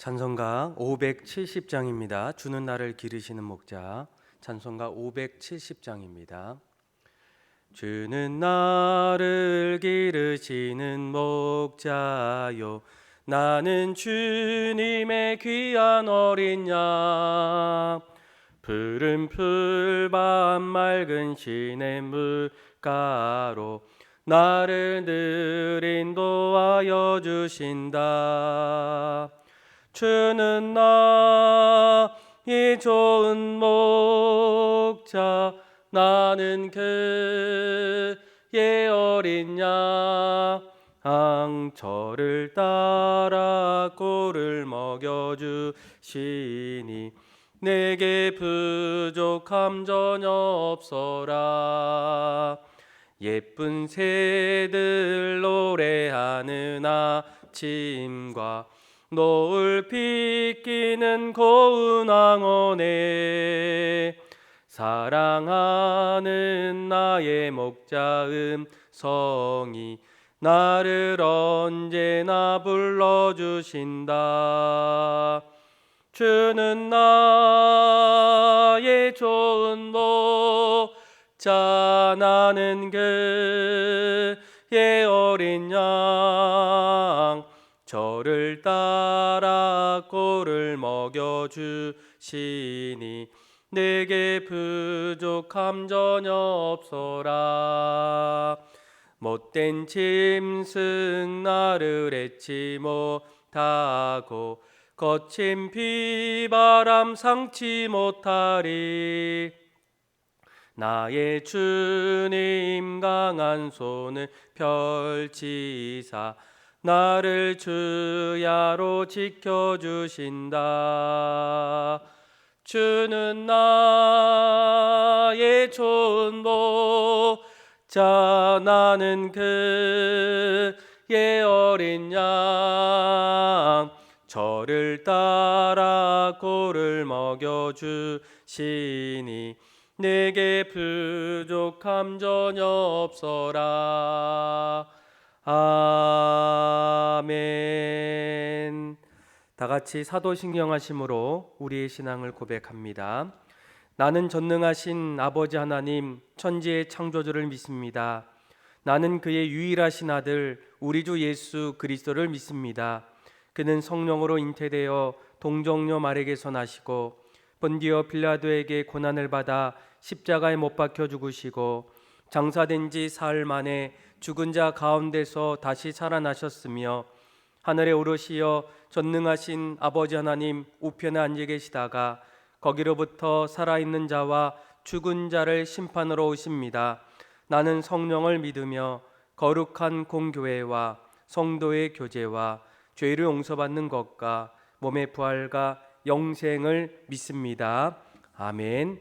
찬송가 570장입니다. 주는 나를 기르시는 목자. 찬송가 570장입니다. 주는 나를 기르시는 목자요, 나는 주님의 귀한 어린 양. 푸른 풀밭 맑은 시냇물가로 나를 늘 인도하여 주신다. 주는 나의 좋은 목자, 나는 그의 어린 양. 저를 따라 꼴을 먹여주시니 내게 부족함 전혀 없어라. 예쁜 새들 노래하는 아침과 노을 비끼는 고운 황혼에 사랑하는 나의 목자 음성이 나를 언제나 불러주신다. 주는 나의 좋은 목자, 나는 그의 어린 양. 저를 따라 꼴을 먹여주시니 내게 부족함 전혀 없어라. 못된 짐승 나를 잊지 못하고 거친 비바람 상치 못하리. 나의 주님 강한 손을 펼치사 나를 주야로 지켜주신다. 주는 나의 좋은 목자, 나는 그의 어린 양. 저를 따라 꼴을 먹여주시니 내게 부족함 전혀 없어라. 아멘. 다 같이 사도신경하심으로 우리의 신앙을 고백합니다. 나는 전능하신 아버지 하나님, 천지의 창조주를 믿습니다. 나는 그의 유일하신 아들 우리 주 예수 그리스도를 믿습니다. 그는 성령으로 잉태되어 동정녀 마리에게서 나시고 본디오 빌라도에게 고난을 받아 십자가에 못 박혀 죽으시고 장사된 지 사흘 만에 죽은 자 가운데서 다시 살아나셨으며 하늘에 오르시어 전능하신 아버지 하나님 우편에 앉아 계시다가 거기로부터 살아있는 자와 죽은 자를 심판으로 오십니다. 나는 성령을 믿으며 거룩한 공교회와 성도의 교제와 죄를 용서받는 것과 몸의 부활과 영생을 믿습니다. 아멘.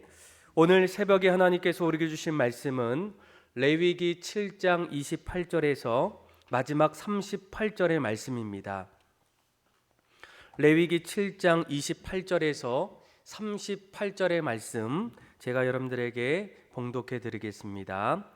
오늘 새벽에 하나님께서 우리에게 주신 말씀은 레위기 7장 28절에서 마지막 38절의 말씀입니다. 레위기 7장 28절에서 38절의 말씀 제가 여러분들에게 봉독해 드리겠습니다.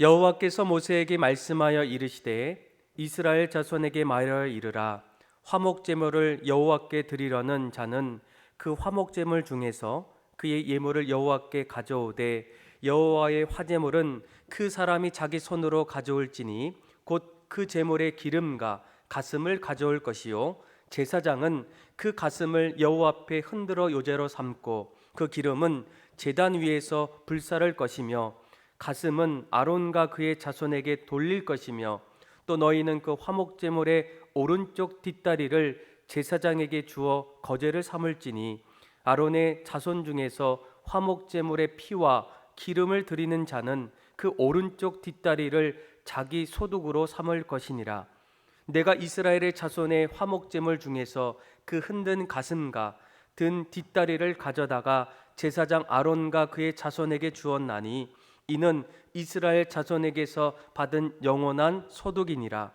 여호와께서 모세에게 말씀하여 이르시되 이스라엘 자손에게 말하여 이르라. 화목제물을 여호와께 드리려는 자는 그 화목제물 중에서 그의 예물을 여호와께 가져오되 여호와의 화제물은 그 사람이 자기 손으로 가져올지니 곧 그 제물의 기름과 가슴을 가져올 것이요 제사장은 그 가슴을 여호와 앞에 흔들어 요제로 삼고 그 기름은 제단 위에서 불사를 것이며 가슴은 아론과 그의 자손에게 돌릴 것이며 또 너희는 그 화목제물의 오른쪽 뒷다리를 제사장에게 주어 거제를 삼을지니 아론의 자손 중에서 화목제물의 피와 기름을 드리는 자는 그 오른쪽 뒷다리를 자기 소득으로 삼을 것이니라. 내가 이스라엘의 자손의 화목제물 중에서 그 흔든 가슴과 든 뒷다리를 가져다가 제사장 아론과 그의 자손에게 주었나니 이는 이스라엘 자손에게서 받은 영원한 소득이니라.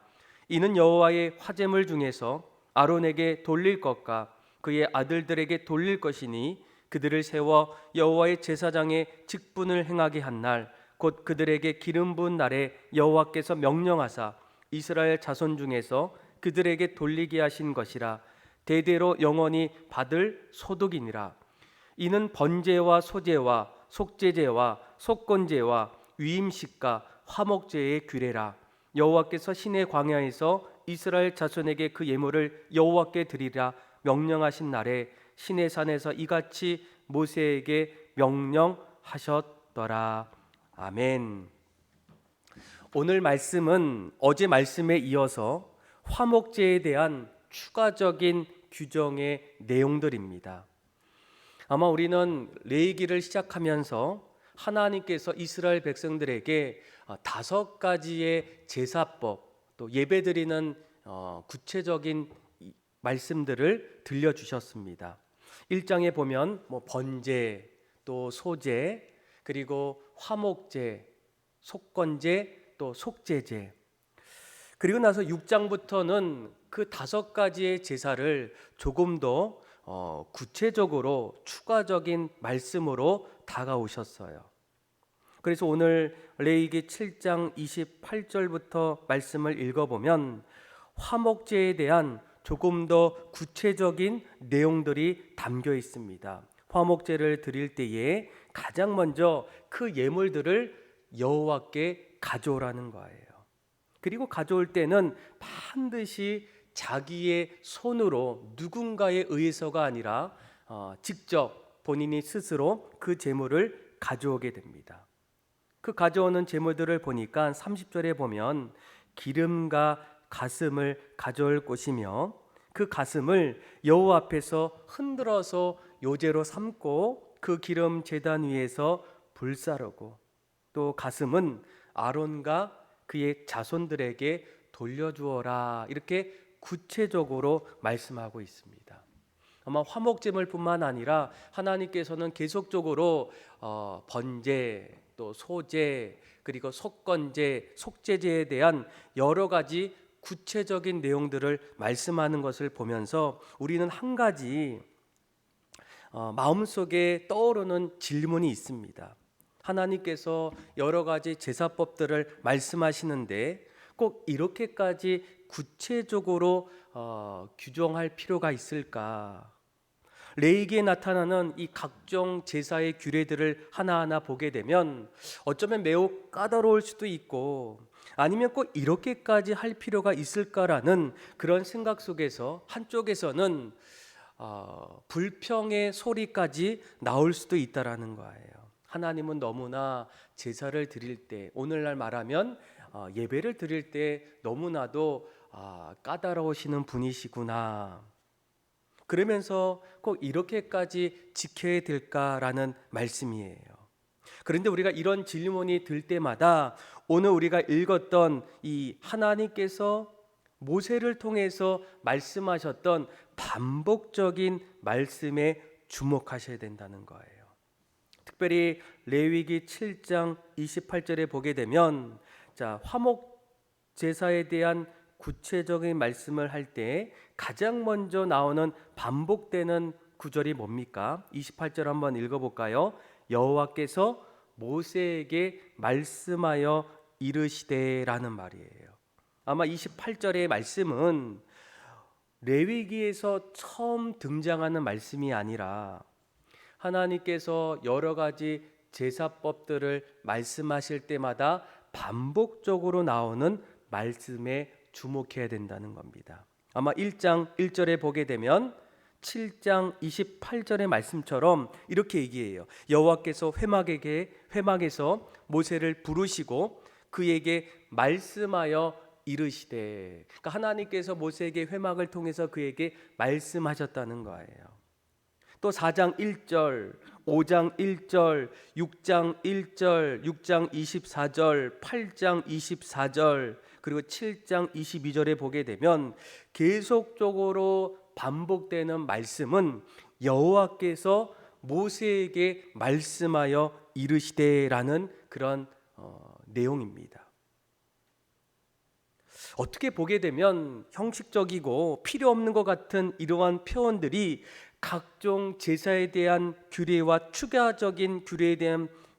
이는 여호와의 화제물 중에서 아론에게 돌릴 것과 그의 아들들에게 돌릴 것이니 그들을 세워 여호와의 제사장의 직분을 행하게 한 날 곧 그들에게 기름 부은 날에 여호와께서 명령하사 이스라엘 자손 중에서 그들에게 돌리게 하신 것이라. 대대로 영원히 받을 소득이니라. 이는 번제와 소제와 속제제와 속건제와 위임식과 화목제의 규례라. 여호와께서 시내 광야에서 이스라엘 자손에게 그 예물을 여호와께 드리라 명령하신 날에 시내 산에서 이같이 모세에게 명령하셨더라. 아멘. 오늘 말씀은 어제 말씀에 이어서 화목제에 대한 추가적인 규정의 내용들입니다. 아마 우리는 레위기를 시작하면서 하나님께서 이스라엘 백성들에게 5가지의 제사법, 또 예배드리는 구체적인 말씀들을 들려주셨습니다. 1장에 보면 번제, 또 소제, 그리고 화목제, 속건제, 또 속제제. 그리고 나서 6장부터는 그 5가지의 제사를 조금 더 구체적으로 추가적인 말씀으로 다가오셨어요. 그래서 오늘 레위기 7장 28절부터 말씀을 읽어보면 화목제에 대한 조금 더 구체적인 내용들이 담겨 있습니다. 화목제를 드릴 때에 가장 먼저 그 예물들을 여호와께 가져오라는 거예요. 그리고 가져올 때는 반드시 자기의 손으로 누군가에 의해서가 아니라 직접 본인이 스스로 그 제물을 가져오게 됩니다. 그 가져오는 제물들을 보니까 30절에 보면 기름과 가슴을 가져올 것이며 그 가슴을 여호와 앞에서 흔들어서 요제로 삼고 그 기름 제단 위에서 불사르고 또 가슴은 아론과 그의 자손들에게 돌려주어라 이렇게 구체적으로 말씀하고 있습니다. 아마 화목제물뿐만 아니라 하나님께서는 계속적으로 번제, 또 소제, 그리고 속건제, 속제제에 대한 여러 가지 구체적인 내용들을 말씀하는 것을 보면서 우리는 한 가지 마음속에 떠오르는 질문이 있습니다. 하나님께서 여러 가지 제사법들을 말씀하시는데 꼭 이렇게까지 구체적으로 규정할 필요가 있을까? 레위기에 나타나는 이 각종 제사의 규례들을 하나하나 보게 되면 어쩌면 매우 까다로울 수도 있고 아니면 꼭 이렇게까지 할 필요가 있을까라는 그런 생각 속에서 한쪽에서는 불평의 소리까지 나올 수도 있다라는 거예요. 하나님은 너무나 제사를 드릴 때, 오늘날 말하면 예배를 드릴 때 너무나도 까다로우시는 분이시구나. 그러면서 꼭 이렇게까지 지켜야 될까라는 말씀이에요. 그런데 우리가 이런 질문이 들 때마다 오늘 우리가 읽었던 이 하나님께서 모세를 통해서 말씀하셨던 반복적인 말씀에 주목하셔야 된다는 거예요. 특별히 레위기 7장 28절에 보게 되면 화목 제사에 대한 구체적인 말씀을 할 때 가장 먼저 나오는 반복되는 구절이 뭡니까? 28절 한번 읽어볼까요? 여호와께서 모세에게 말씀하여 이르시되라는 말이에요. 아마 28절의 말씀은 레위기에서 처음 등장하는 말씀이 아니라 하나님께서 여러 가지 제사법들을 말씀하실 때마다 반복적으로 나오는 말씀에 주목해야 된다는 겁니다. 아마 1장 1절에 보게 되면 7장 28절의 말씀처럼 이렇게 얘기해요. 여호와께서 회막에서 모세를 부르시고 그에게 말씀하여 이르시되. 그러니까 하나님께서 모세에게 회막을 통해서 그에게 말씀하셨다는 거예요. 또 4장 1절, 5장 1절, 6장 1절, 6장 24절, 8장 24절, 그리고 7장 22절에 보게 되면 계속적으로 반복되는 말씀은 여호와께서 모세에게 말씀하여 이르시되라는 그런 내용입니다. 어떻게 보게 되면 형식적이고 필요 없는 것 같은 이러한 표현들이 각종 제사에 대한 규례와 추가적인 규례에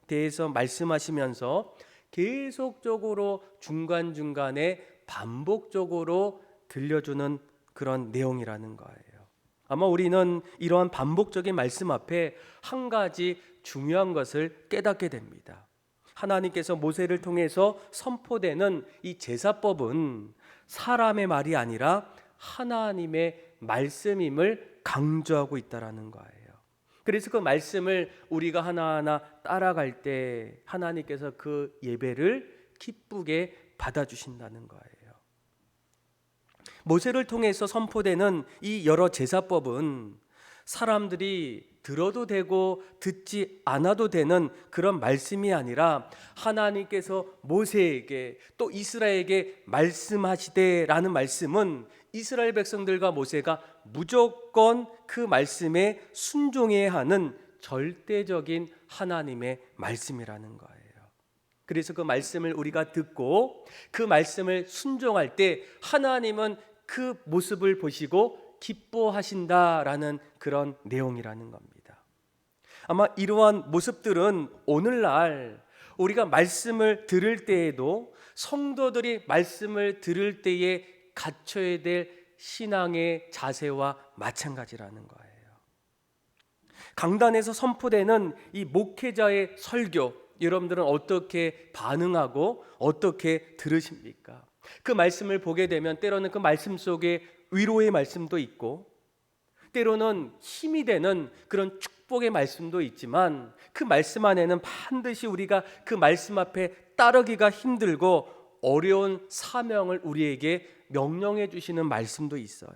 대해서 말씀하시면서 계속적으로 중간중간에 반복적으로 들려주는 그런 내용이라는 거예요. 아마 우리는 이러한 반복적인 말씀 앞에 한 가지 중요한 것을 깨닫게 됩니다. 하나님께서 모세를 통해서 선포되는 이 제사법은 사람의 말이 아니라 하나님의 말씀임을 강조하고 있다라는 거예요. 그래서 그 말씀을 우리가 하나하나 따라갈 때 하나님께서 그 예배를 기쁘게 받아주신다는 거예요. 모세를 통해서 선포되는 이 여러 제사법은 사람들이 들어도 되고 듣지 않아도 되는 그런 말씀이 아니라 하나님께서 모세에게 또 이스라엘에게 말씀하시되라는 말씀은 이스라엘 백성들과 모세가 무조건 그 말씀에 순종해야 하는 절대적인 하나님의 말씀이라는 거예요. 그래서 그 말씀을 우리가 듣고 그 말씀을 순종할 때 하나님은 그 모습을 보시고 기뻐하신다라는 그런 내용이라는 겁니다. 아마 이러한 모습들은 오늘날 우리가 말씀을 들을 때에도 성도들이 말씀을 들을 때에 갖춰야 될 신앙의 자세와 마찬가지라는 거예요. 강단에서 선포되는 이 목회자의 설교, 여러분들은 어떻게 반응하고 어떻게 들으십니까? 그 말씀을 보게 되면 때로는 그 말씀 속에 위로의 말씀도 있고 때로는 힘이 되는 그런 축복의 말씀도 있지만 그 말씀 안에는 반드시 우리가 그 말씀 앞에 따르기가 힘들고 어려운 사명을 우리에게 명령해 주시는 말씀도 있어요.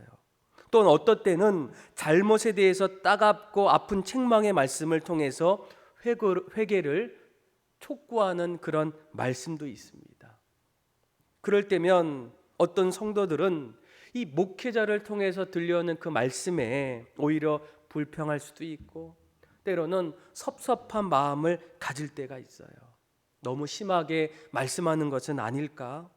또는 어떤 때는 잘못에 대해서 따갑고 아픈 책망의 말씀을 통해서 회개를 촉구하는 그런 말씀도 있습니다. 그럴 때면 어떤 성도들은 이 목회자를 통해서 들려오는 그 말씀에 오히려 불평할 수도 있고 때로는 섭섭한 마음을 가질 때가 있어요. 너무 심하게 말씀하는 것은 아닐까?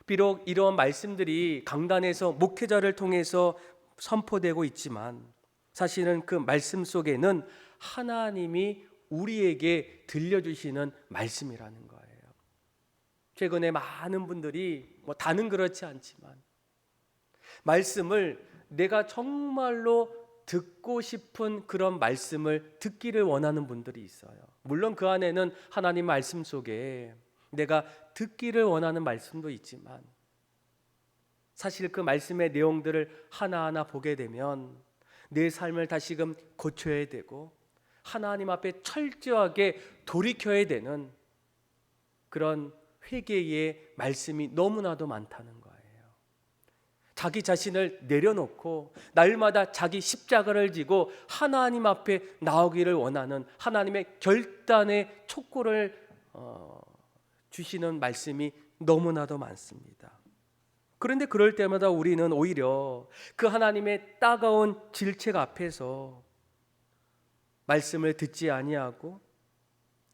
비록 이런 말씀들이 강단에서 목회자를 통해서 선포되고 있지만 사실은 그 말씀 속에는 하나님이 우리에게 들려주시는 말씀이라는 거예요. 최근에 많은 분들이 다는 그렇지 않지만 말씀을 내가 정말로 듣고 싶은 그런 말씀을 듣기를 원하는 분들이 있어요. 물론 그 안에는 하나님 말씀 속에 내가 듣기를 원하는 말씀도 있지만 사실 그 말씀의 내용들을 하나하나 보게 되면 내 삶을 다시금 고쳐야 되고 하나님 앞에 철저하게 돌이켜야 되는 그런 회개의 말씀이 너무나도 많다는 거예요. 자기 자신을 내려놓고 날마다 자기 십자가를 지고 하나님 앞에 나오기를 원하는 하나님의 결단의 촉구를 주시는 말씀이 너무나도 많습니다. 그런데 그럴 때마다 우리는 오히려 그 하나님의 따가운 질책 앞에서 말씀을 듣지 아니하고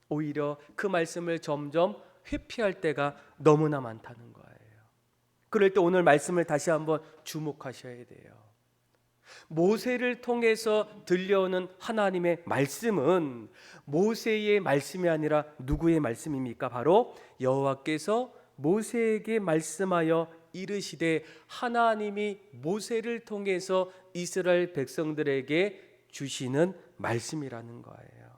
오히려 그 말씀을 점점 회피할 때가 너무나 많다는 거예요. 그럴 때 오늘 말씀을 다시 한번 주목하셔야 돼요. 모세를 통해서 들려오는 하나님의 말씀은 모세의 말씀이 아니라 누구의 말씀입니까? 바로 여호와께서 모세에게 말씀하여 이르시되 하나님이 모세를 통해서 이스라엘 백성들에게 주시는 말씀이라는 거예요.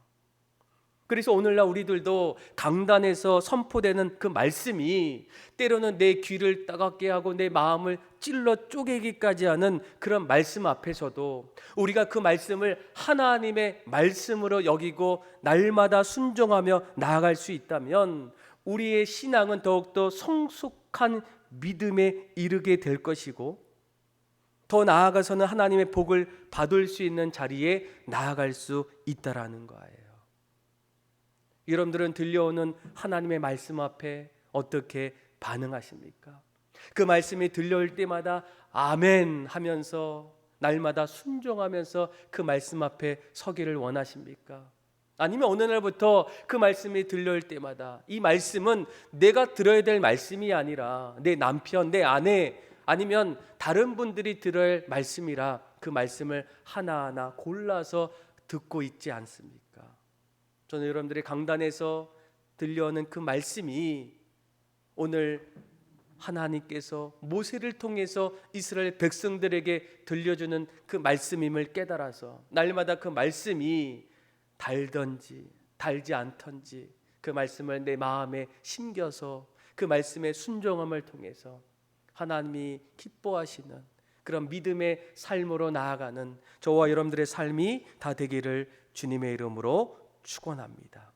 그래서 오늘날 우리들도 강단에서 선포되는 그 말씀이 때로는 내 귀를 따갑게 하고 내 마음을 찔러 쪼개기까지 하는 그런 말씀 앞에서도 우리가 그 말씀을 하나님의 말씀으로 여기고 날마다 순종하며 나아갈 수 있다면 우리의 신앙은 더욱더 성숙한 믿음에 이르게 될 것이고 더 나아가서는 하나님의 복을 받을 수 있는 자리에 나아갈 수 있다라는 거예요. 여러분들은 들려오는 하나님의 말씀 앞에 어떻게 반응하십니까? 그 말씀이 들려올 때마다 아멘 하면서 날마다 순종하면서 그 말씀 앞에 서기를 원하십니까? 아니면 어느 날부터 그 말씀이 들려올 때마다 이 말씀은 내가 들어야 될 말씀이 아니라 내 남편, 내 아내 아니면 다른 분들이 들어야 할 말씀이라 그 말씀을 하나하나 골라서 듣고 있지 않습니까? 저는 여러분들의 강단에서 들려오는 그 말씀이 오늘 하나님께서 모세를 통해서 이스라엘 백성들에게 들려주는 그 말씀임을 깨달아서 날마다 그 말씀이 달든지 달지 않던지 그 말씀을 내 마음에 심겨서 그 말씀의 순종함을 통해서 하나님이 기뻐하시는 그런 믿음의 삶으로 나아가는 저와 여러분들의 삶이 다 되기를 주님의 이름으로 축원합니다.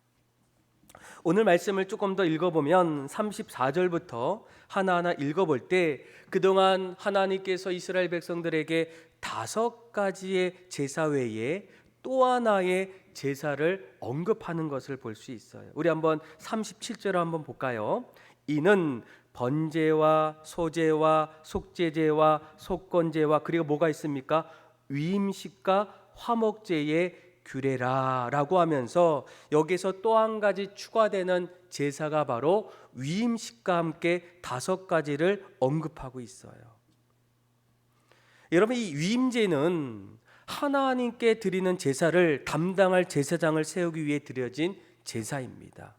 오늘 말씀을 조금 더 읽어보면 34절부터 하나하나 읽어볼 때 그동안 하나님께서 이스라엘 백성들에게 5가지의 제사 외에 또 하나의 제사를 언급하는 것을 볼 수 있어요. 우리 한번 37절을 한번 볼까요? 이는 번제와 소제와 속죄제와 속건제와 그리고 뭐가 있습니까? 위임식과 화목제의 규례라 라고 하면서 여기서 또 한 가지 추가되는 제사가 바로 위임식과 함께 5가지를 언급하고 있어요. 여러분, 이 위임제는 하나님께 드리는 제사를 담당할 제사장을 세우기 위해 드려진 제사입니다.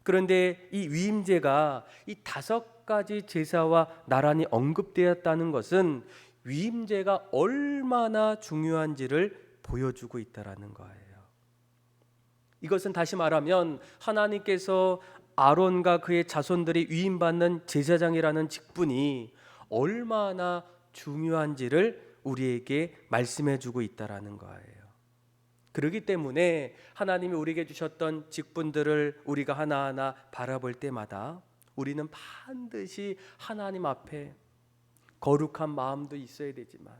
그런데 이 위임제가 이 5가지 제사와 나란히 언급되었다는 것은 위임제가 얼마나 중요한지를 보여주고 있다라는 거예요. 이것은 다시 말하면 하나님께서 아론과 그의 자손들이 위임받는 제사장이라는 직분이 얼마나 중요한지를 우리에게 말씀해 주고 있다라는 거예요. 그렇기 때문에 하나님이 우리에게 주셨던 직분들을 우리가 하나하나 바라볼 때마다 우리는 반드시 하나님 앞에 거룩한 마음도 있어야 되지만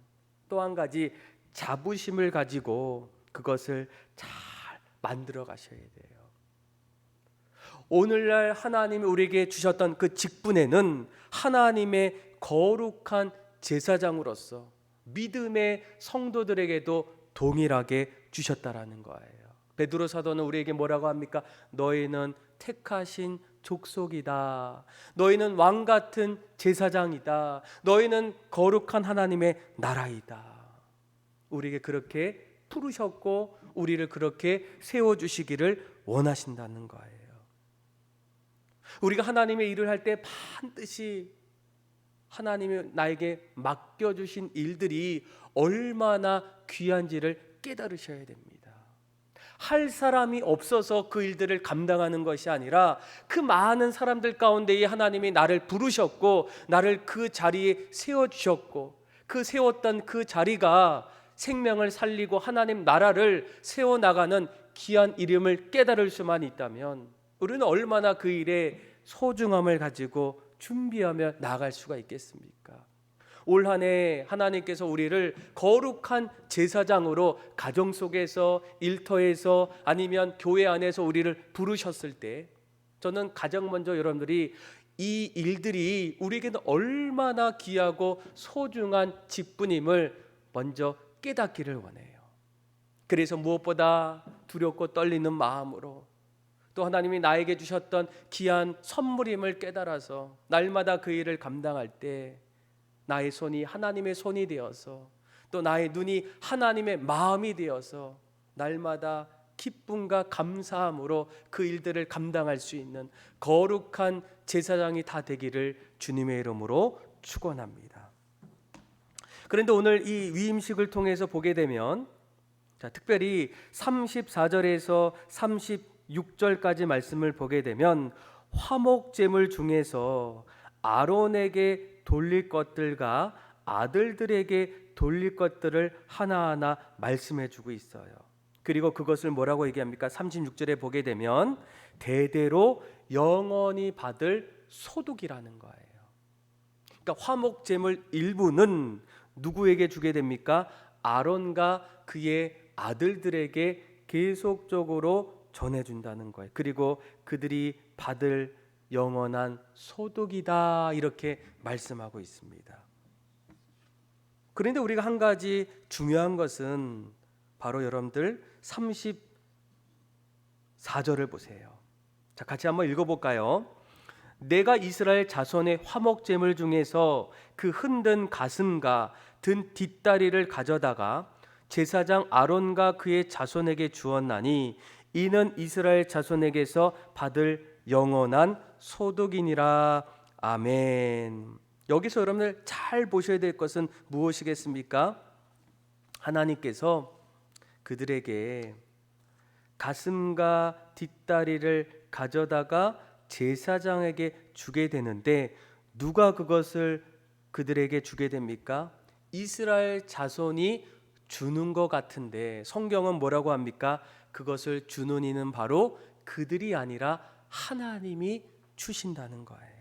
또 한 가지 자부심을 가지고 그것을 잘 만들어 가셔야 돼요. 오늘날 하나님이 우리에게 주셨던 그 직분에는 하나님의 거룩한 제사장으로서 믿음의 성도들에게도 동일하게 주셨다라는 거예요. 베드로 사도는 우리에게 뭐라고 합니까? 너희는 택하신 족속이다. 너희는 왕 같은 제사장이다. 너희는 거룩한 하나님의 나라이다. 우리에게 그렇게 부르셨고 우리를 그렇게 세워주시기를 원하신다는 거예요. 우리가 하나님의 일을 할 때 반드시 하나님이 나에게 맡겨주신 일들이 얼마나 귀한지를 깨달으셔야 됩니다. 할 사람이 없어서 그 일들을 감당하는 것이 아니라 그 많은 사람들 가운데에 하나님이 나를 부르셨고 나를 그 자리에 세워주셨고 그 세웠던 그 자리가 생명을 살리고 하나님 나라를 세워나가는 귀한 이름을 깨달을 수만 있다면 우리는 얼마나 그 일에 소중함을 가지고 준비하며 나아갈 수가 있겠습니까? 올 한 해 하나님께서 우리를 거룩한 제사장으로 가정 속에서 일터에서 아니면 교회 안에서 우리를 부르셨을 때 저는 가장 먼저 여러분들이 이 일들이 우리에게는 얼마나 귀하고 소중한 직분임을 먼저 깨닫기를 원해요. 그래서 무엇보다 두렵고 떨리는 마음으로 또 하나님이 나에게 주셨던 귀한 선물임을 깨달아서 날마다 그 일을 감당할 때 나의 손이 하나님의 손이 되어서 또 나의 눈이 하나님의 마음이 되어서 날마다 기쁨과 감사함으로 그 일들을 감당할 수 있는 거룩한 제사장이 다 되기를 주님의 이름으로 축원합니다. 그런데 오늘 이 위임식을 통해서 보게 되면 특별히 34절에서 36절까지 말씀을 보게 되면 화목제물 중에서 아론에게 돌릴 것들과 아들들에게 돌릴 것들을 하나하나 말씀해 주고 있어요. 그리고 그것을 뭐라고 얘기합니까? 36절에 보게 되면 대대로 영원히 받을 소득이라는 거예요. 그러니까 화목제물 일부는 누구에게 주게 됩니까? 아론과 그의 아들들에게 계속적으로 전해준다는 거예요. 그리고 그들이 받을 영원한 소득이다 이렇게 말씀하고 있습니다. 그런데 우리가 한 가지 중요한 것은 바로 여러분들 34절을 보세요. 자, 같이 한번 읽어볼까요? 내가 이스라엘 자손의 화목제물 중에서 그 흔든 가슴과 든 뒷다리를 가져다가 제사장 아론과 그의 자손에게 주었나니 이는 이스라엘 자손에게서 받을 영원한 소득이니라. 아멘. 여기서 여러분들 잘 보셔야 될 것은 무엇이겠습니까? 하나님께서 그들에게 가슴과 뒷다리를 가져다가 제사장에게 주게 되는데 누가 그것을 그들에게 주게 됩니까? 이스라엘 자손이 주는 것 같은데 성경은 뭐라고 합니까? 그것을 주는 이는 바로 그들이 아니라 하나님이 주신다는 거예요.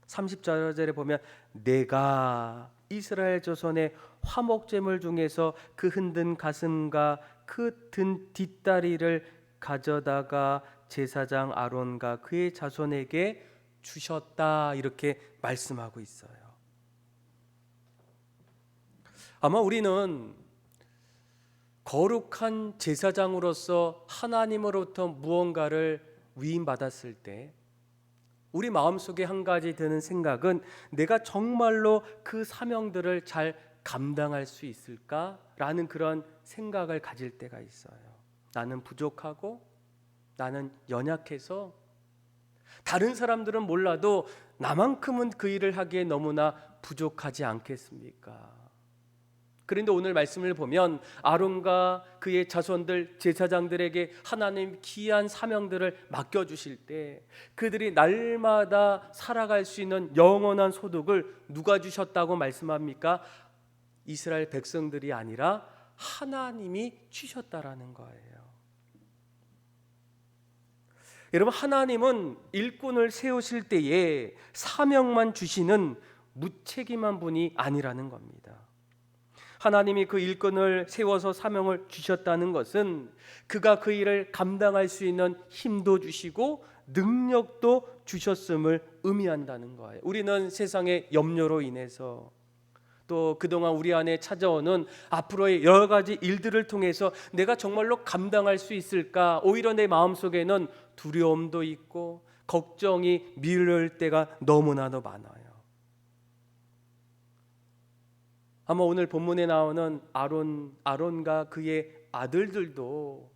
30절에 보면 내가 이스라엘 자손의 화목제물 중에서 그 흔든 가슴과 그 든 뒷다리를 가져다가 제사장 아론과 그의 자손에게 주셨다, 이렇게 말씀하고 있어요. 아마 우리는 거룩한 제사장으로서 하나님으로부터 무언가를 위임받았을 때 우리 마음속에 한 가지 드는 생각은 내가 정말로 그 사명들을 잘 감당할 수 있을까라는 그런 생각을 가질 때가 있어요. 나는 부족하고 나는 연약해서 다른 사람들은 몰라도 나만큼은 그 일을 하기에 너무나 부족하지 않겠습니까? 그런데 오늘 말씀을 보면 아론과 그의 자손들 제사장들에게 하나님 귀한 사명들을 맡겨주실 때 그들이 날마다 살아갈 수 있는 영원한 소득을 누가 주셨다고 말씀합니까? 이스라엘 백성들이 아니라 하나님이 주셨다라는 거예요. 여러분, 하나님은 일꾼을 세우실 때에 사명만 주시는 무책임한 분이 아니라는 겁니다. 하나님이 그 일꾼을 세워서 사명을 주셨다는 것은 그가 그 일을 감당할 수 있는 힘도 주시고 능력도 주셨음을 의미한다는 거예요. 우리는 세상의 염려로 인해서 또 그동안 우리 안에 찾아오는 앞으로의 여러 가지 일들을 통해서 내가 정말로 감당할 수 있을까? 오히려 내 마음속에는 두려움도 있고 걱정이 밀려올 때가 너무나도 많아요. 아마 오늘 본문에 나오는 아론과 그의 아들들도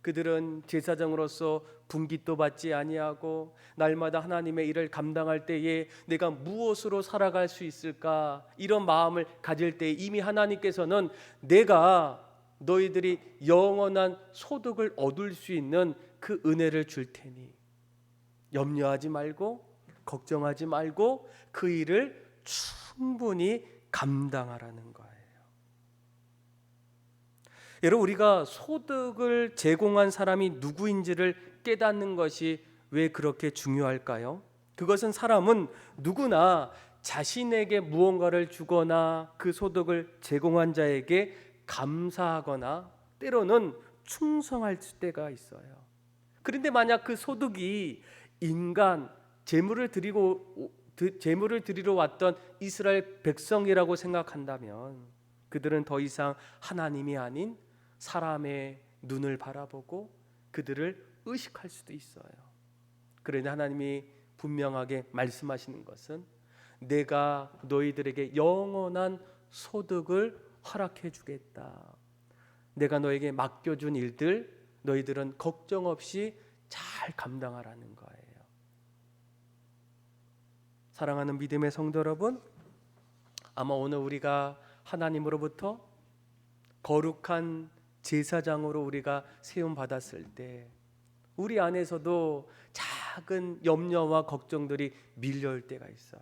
그들은 제사장으로서 분깃도 받지 아니하고 날마다 하나님의 일을 감당할 때에 내가 무엇으로 살아갈 수 있을까, 이런 마음을 가질 때 이미 하나님께서는 내가 너희들이 영원한 소득을 얻을 수 있는 그 은혜를 줄 테니 염려하지 말고 걱정하지 말고 그 일을 충분히 감당하라는 거예요. 여러분, 우리가 소득을 제공한 사람이 누구인지를 깨닫는 것이 왜 그렇게 중요할까요? 그것은 사람은 누구나 자신에게 무언가를 주거나 그 소득을 제공한 자에게 감사하거나 때로는 충성할 때가 있어요. 그런데 만약 그 소득이 인간, 재물을 드리러 왔던 이스라엘 백성이라고 생각한다면 그들은 더 이상 하나님이 아닌 사람의 눈을 바라보고 그들을 의식할 수도 있어요. 그런데 하나님이 분명하게 말씀하시는 것은 내가 너희들에게 영원한 소득을 허락해 주겠다. 내가 너에게 맡겨준 일들 너희들은 걱정 없이 잘 감당하라는 거예요. 사랑하는 믿음의 성도 여러분, 아마 오늘 우리가 하나님으로부터 거룩한 제사장으로 우리가 세움 받았을 때 우리 안에서도 작은 염려와 걱정들이 밀려올 때가 있어요.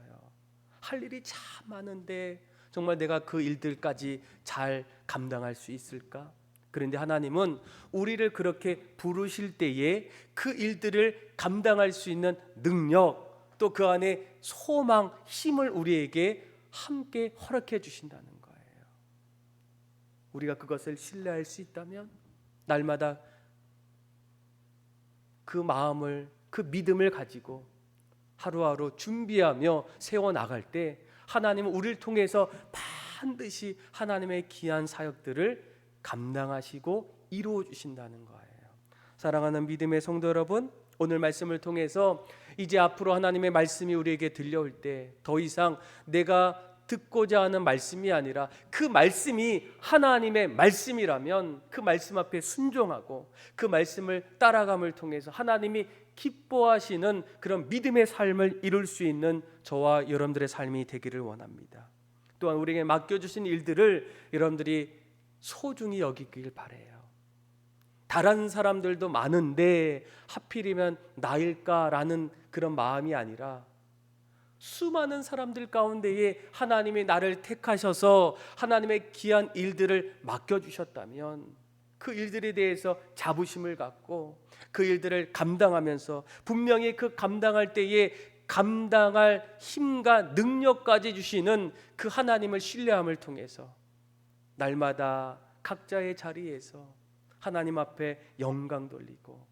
할 일이 참 많은데 정말 내가 그 일들까지 잘 감당할 수 있을까? 그런데 하나님은 우리를 그렇게 부르실 때에 그 일들을 감당할 수 있는 능력, 또 그 안에 소망, 힘을 우리에게 함께 허락해 주신다는 거예요. 우리가 그것을 신뢰할 수 있다면 날마다 그 마음을, 그 믿음을 가지고 하루하루 준비하며 세워나갈 때 하나님은 우리를 통해서 반드시 하나님의 귀한 사역들을 감당하시고 이루어 주신다는 거예요. 사랑하는 믿음의 성도 여러분, 오늘 말씀을 통해서 이제 앞으로 하나님의 말씀이 우리에게 들려올 때 더 이상 내가 듣고자 하는 말씀이 아니라 그 말씀이 하나님의 말씀이라면 그 말씀 앞에 순종하고 그 말씀을 따라감을 통해서 하나님이 기뻐하시는 그런 믿음의 삶을 이룰 수 있는 저와 여러분들의 삶이 되기를 원합니다. 또한 우리에게 맡겨주신 일들을 여러분들이 소중히 여기길 바라요. 다른 사람들도 많은데 하필이면 나일까라는 그런 마음이 아니라 수많은 사람들 가운데에 하나님이 나를 택하셔서 하나님의 귀한 일들을 맡겨주셨다면 그 일들에 대해서 자부심을 갖고 그 일들을 감당하면서 분명히 그 감당할 때에 감당할 힘과 능력까지 주시는 그 하나님을 신뢰함을 통해서 날마다 각자의 자리에서 하나님 앞에 영광 돌리고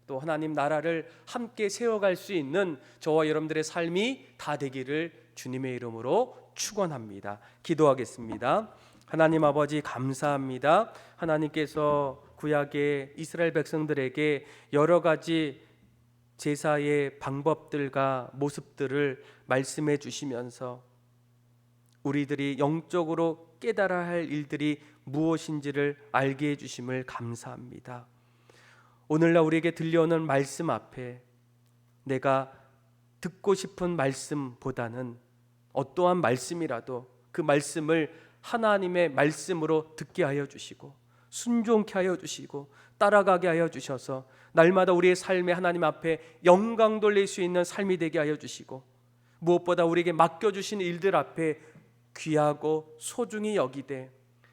또 하나님 나라를 함께 세워갈 수 있는 저와 여러분들의 삶이 다 되기를 주님의 이름으로 축원합니다. 기도하겠습니다. 하나님 아버지 감사합니다. 하나님께서 구약의 이스라엘 백성들에게 여러 가지 제사의 방법들과 모습들을 말씀해 주시면서 우리들이 영적으로 깨달아야 할 일들이 무엇인지를 알게 해주심을 감사합니다. 오늘날 우리에게 들려오는 말씀 앞에 내가 듣고 싶은 말씀보다는 어떠한 말씀이라도 그 말씀을 하나님의 말씀으로 듣게 하여 주시고 순종케 하여 주시고 따라가게 하여 주셔서 날마다 우리의 삶에 하나님 앞에 영광 돌릴 수 있는 삶이 되게 하여 주시고 무엇보다 우리에게 맡겨주신 일들 앞에 귀하고 소중히 여기되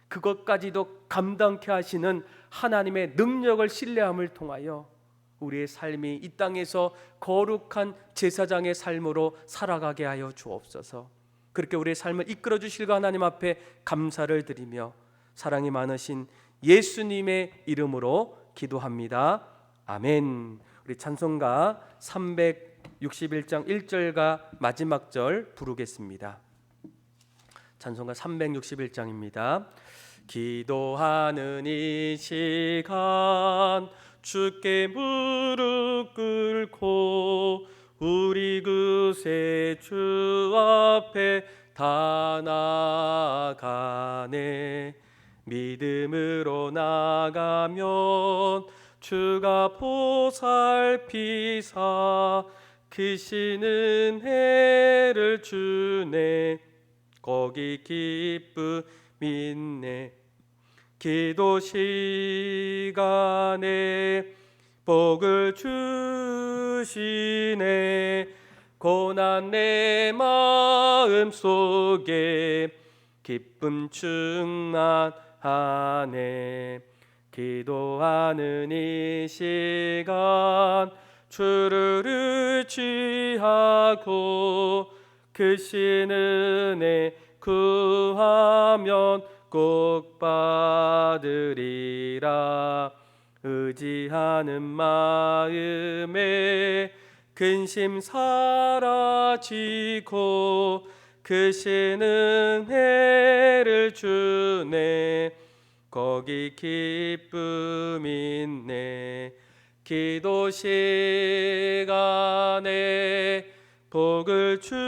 그것까지도 감당케 하시는 하나님의 능력을 신뢰함을 통하여 우리의 삶이 이 땅에서 거룩한 제사장의 삶으로 살아가게 하여 주옵소서. 그렇게 우리의 삶을 이끌어 주실 하나님 앞에 감사를 드리며 사랑이 많으신 예수님의 이름으로 기도합니다. 아멘. 우리 찬송가 361장 1절과 마지막 절 부르겠습니다. 찬송가 361장입니다. 기도하는 이 시간 주께 무릎 꿇고 우리 그새 주 앞에 다 나아가네. 믿음으로 나가면 주가 보살피사 크신 은혜를 주네. 거기 기쁨 있네. 기도 시간에 복을 주시네. 고난 내 마음 속에 기쁨 충만하네. 기도하는 이 시간 주를 의지하고 크신 은혜 구하면 꼭 받으리라. 의지하는 마음에 근심 사라지고 크신 은혜를 주네. 거기 기쁨 있네. 기도 시간에 복을 주시네.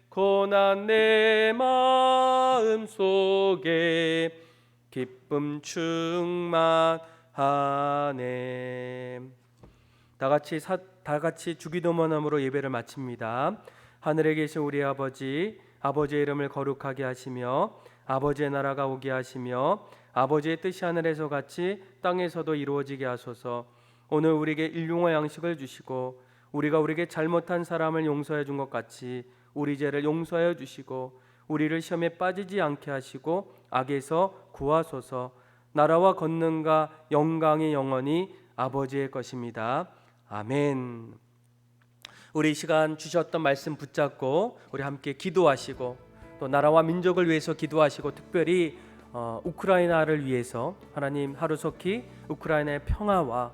고난 내 마음 속에 기쁨 충만하네. 다 같이 주기도문함으로 예배를 마칩니다. 하늘에 계신 우리 아버지, 아버지의 이름을 거룩하게 하시며 아버지의 나라가 오게 하시며 아버지의 뜻이 하늘에서 같이 땅에서도 이루어지게 하소서. 오늘 우리에게 일용할 양식을 주시고 우리가 우리에게 잘못한 사람을 용서해 준 것 같이 우리 죄를 용서하여 주시고 우리를 시험에 빠지지 않게 하시고 악에서 구하소서. 나라와 권능과 영광이 영원히 아버지의 것입니다. 아멘. 우리 이 시간 주셨던 말씀 붙잡고 우리 함께 기도하시고 또 나라와 민족을 위해서 기도하시고 특별히 우크라이나를 위해서 하나님 하루속히 우크라이나의 평화와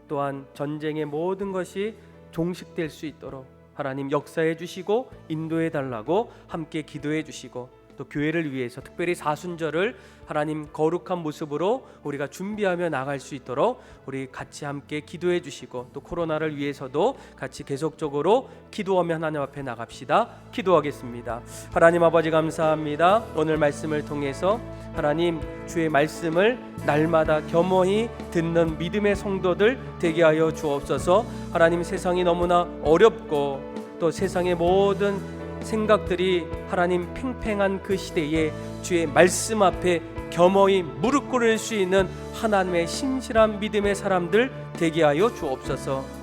또한 전쟁의 모든 것이 종식될 수 있도록 하나님 역사해 주시고 인도해 달라고 함께 기도해 주시고 또 교회를 위해서 특별히 사순절을 하나님 거룩한 모습으로 우리가 준비하며 나갈 수 있도록 우리 같이 함께 기도해 주시고, 또 코로나를 위해서도 같이 계속적으로 기도하며 하나님 앞에 나갑시다. 기도하겠습니다. 하나님 아버지 감사합니다. 오늘 말씀을 통해서 하나님 주의 말씀을 날마다 겸허히 듣는 믿음의 성도들 되게 하여 주옵소서. 하나님 세상이 너무나 어렵고 또 세상의 모든 생각들이 하나님 팽팽한 그 시대에 주의 말씀 앞에 겸허히 무릎 꿇을 수 있는 하나님의 신실한 믿음의 사람들 되게 하여 주옵소서.